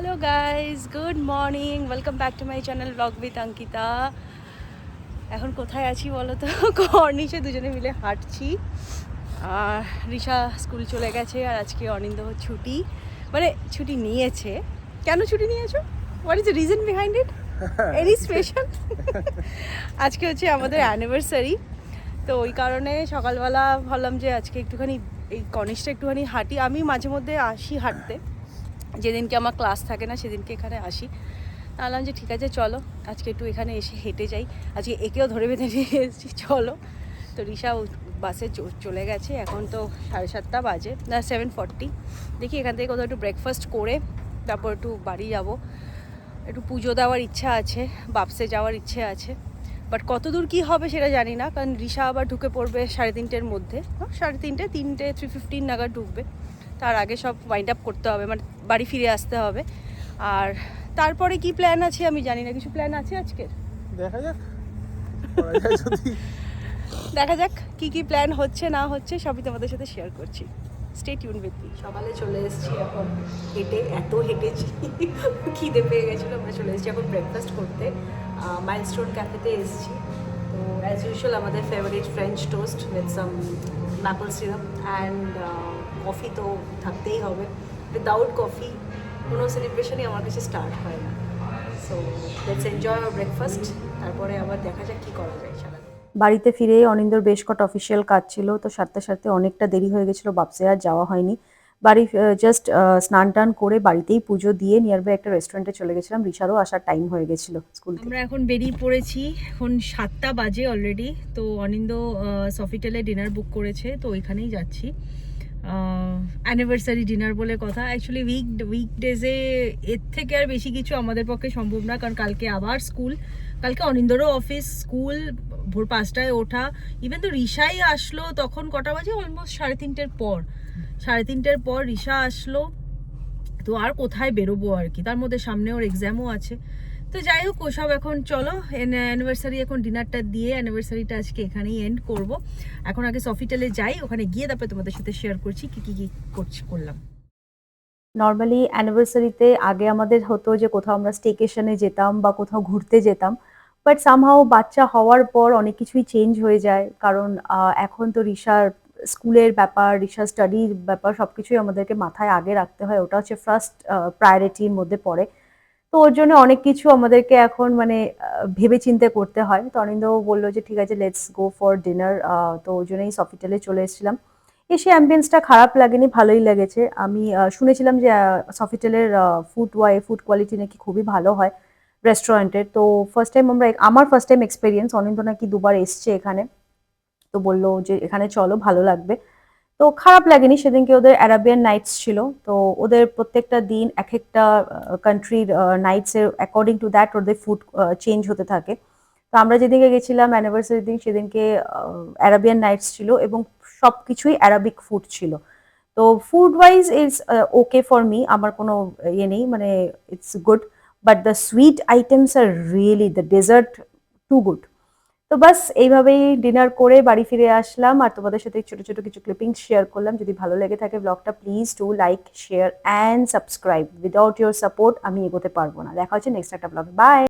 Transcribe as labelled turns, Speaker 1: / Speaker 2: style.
Speaker 1: Hello guys, good morning, welcome back to my channel blog with Ankita. এখন কোথায় আছি বলো তো? কর্নিশে দুজনে মিলে হাঁটছি। আর রিশা স্কুল চলে গেছে আর আজকে অনিন্দ্য ছুটি, মানে ছুটি নিয়েছে। কেন ছুটি নিয়েছো? What is the reason behind it? Any special? আজকে হচ্ছে আমাদের অ্যানিভার্সারি, তো ওই কারণে সকালবেলা ভাবলাম যে আজকে একটুখানি এই কর্নিশটা একটুখানি হাঁটি। আমি মাঝে মধ্যে আসি হাঁটতে, যেদিনকে আমার ক্লাস থাকে না সেদিনকে এখানে আসি। বললাম যে ঠিক আছে চলো আজকে একটু এখানে এসে হেঁটে যাই। আজকে একেও ধরে বেঁধে নিয়ে এসেছি, চলো। তো রিশা বাসে চলে গেছে, এখন তো 7:30 বাজে, না 7:40। দেখি এখান থেকে কোথাও একটু ব্রেকফাস্ট করে তারপর একটু বাড়ি যাব। একটু পুজো দেওয়ার ইচ্ছা আছে, বাপসে যাওয়ার ইচ্ছে আছে, বাট কত দূর কী হবে সেটা জানি না, কারণ রিশা আবার ঢুকে পড়বে 3:30-এর মধ্যে। 3:30 নাগাদ ঢুকবে। তার আগে সব ওয়াইন্ড আপ করতে হবে, মানে বাড়ি ফিরে আসতে হবে। আর তারপরে কি প্ল্যান আছে আমি জানি না। কিছু প্ল্যান আছে আজকের?
Speaker 2: দেখা যাক
Speaker 1: দেখা যাক কী কী প্ল্যান হচ্ছে না হচ্ছে, সবই তোমাদের সাথে শেয়ার করছি। Stay tune with me. সকালে চলে এসেছি, এখন হেঁটেছি, খিদে পেয়ে গেছিলো, আমরা চলে এসেছি এখন ব্রেকফাস্ট করতে। মাইলস্টোন ক্যাফেতে এসেছি। তো অ্যাজ ইউজুয়াল আমাদের favourite French toast with some maple syrup and coffee তো থাকতেই হবে। উইদাউট কফি কোনো সেলিব্রেশনই আমার কাছে স্টার্ট হয় না। So let's enjoy our breakfast, তারপরে আবার দেখা যাক কী করা যায় সারাদিন।
Speaker 3: বাড়িতে ফিরে অনিন্দর বেশ কটা অফিসিয়াল কাজ ছিল, তো সারতে সারতে অনেকটা দেরি হয়ে গেছিলো, বাপসে আর যাওয়া হয়নি। বাড়ি জাস্ট স্নান টান করে বাড়িতেই পুজো দিয়ে নিয়ার বাই একটা রেস্টুরেন্টে চলে গেছিলাম। রিশারও আসার টাইম হয়ে গেছিলো স্কুল থেকে।
Speaker 1: আমরা এখন বেরিয়ে পড়েছি, এখন 7টা বাজে অলরেডি। তো অনিন্দ সফিটেলে ডিনার বুক করেছে, তো ওইখানেই যাচ্ছি। অ্যানিভার্সারি ডিনার বলে কথা। অ্যাকচুয়ালি উইকডেজে এর থেকে আর বেশি কিছু আমাদের পক্ষে সম্ভব না, কারণ কালকে আবার স্কুল, কালকে অনিন্দরও অফিস, স্কুল, ভোর 5টায় ওঠা। ইভেন তো রিশাই আসলো তখন কটা বাজে, অলমোস্ট 3:30-এর পর। 3:30-এর পর রিশা আসলো, তো আর কোথায় বেরোবো আর কি, তার মধ্যে সামনে ওর এক্সামও আছে। তো যাই হোক, ওসব এখন চলো অ্যানিভার্সারি, এখন ডিনারটা দিয়ে অ্যানিভার্সারিটা আজকে এখানেই এন্ড করব। এখন আগে সফিটেলে যাই, ওখানে গিয়ে তারপরে তোমাদের সাথে শেয়ার করছি কি কি করলাম।
Speaker 3: নর্মালি অ্যানিভার্সারিতে আগে আমাদের হতো যে কোথাও আমরা স্টেকেশনে যেতাম বা কোথাও ঘুরতে যেতাম, বাট সামহাও বাচ্চা হওয়ার পর অনেক কিছুই চেঞ্জ হয়ে যায়। কারণ এখন তো রিশার স্কুলের ব্যাপার, রিশার স্টাডির ব্যাপার সব কিছুই আমাদেরকে মাথায় আগে রাখতে হয়, ওটা হচ্ছে ফার্স্ট প্রায়োরিটির মধ্যে পড়ে। তো ওর জন্য অনেক কিছু আমাদেরকে এখন মানে ভেবে চিন্তে করতে হয়। তো অনিন্দও বললো যে ঠিক আছে লেটস গো ফর ডিনার। তো ওই জন্যই সফিটেলে চলে এসেছিলাম। এসে অ্যাম্বিয়েন্সটা খারাপ লাগেনি, ভালোই লেগেছে। আমি শুনেছিলাম যে সফিটেলের ফুড কোয়ালিটি নাকি খুবই ভালো হয় রেস্টুরেন্টের। তো আমার ফার্স্ট টাইম এক্সপিরিয়েন্স, অনিন্দ নাকি দুবার এসছে এখানে। তো বললো যে এখানে চলো, ভালো লাগবে। তো খারাপ লাগেনি। সেদিনকে ওদের অ্যারাবিয়ান নাইটস ছিল, তো ওদের প্রত্যেকটা দিন এক একটা কান্ট্রির নাইটসের অ্যাকর্ডিং টু দ্যাট ওদের ফুড চেঞ্জ হতে থাকে। তো আমরা যেদিনকে গেছিলাম অ্যানিভার্সারির দিন, সেদিনকে অ্যারাবিয়ান নাইটস ছিল এবং সব কিছুই অ্যারাবিক ফুড ছিল। তো food wise is okay for me, আমার কোনো ইয়ে নেই, মানে it's good. But the sweet items are really, the dessert too good. তো বাস এইভাবেই ডিনার করে বাড়ি ফিরে আসলাম, আর তোমাদের সাথে ছোট ছোট কিছু ক্লিপিংস শেয়ার করলাম। যদি ভালো লেগে থাকে ব্লগটা, please do like, share and subscribe. Without your support আমি এগোতে পারবো না। দেখা হচ্ছে নেক্সট একটা ব্লগে। বাই।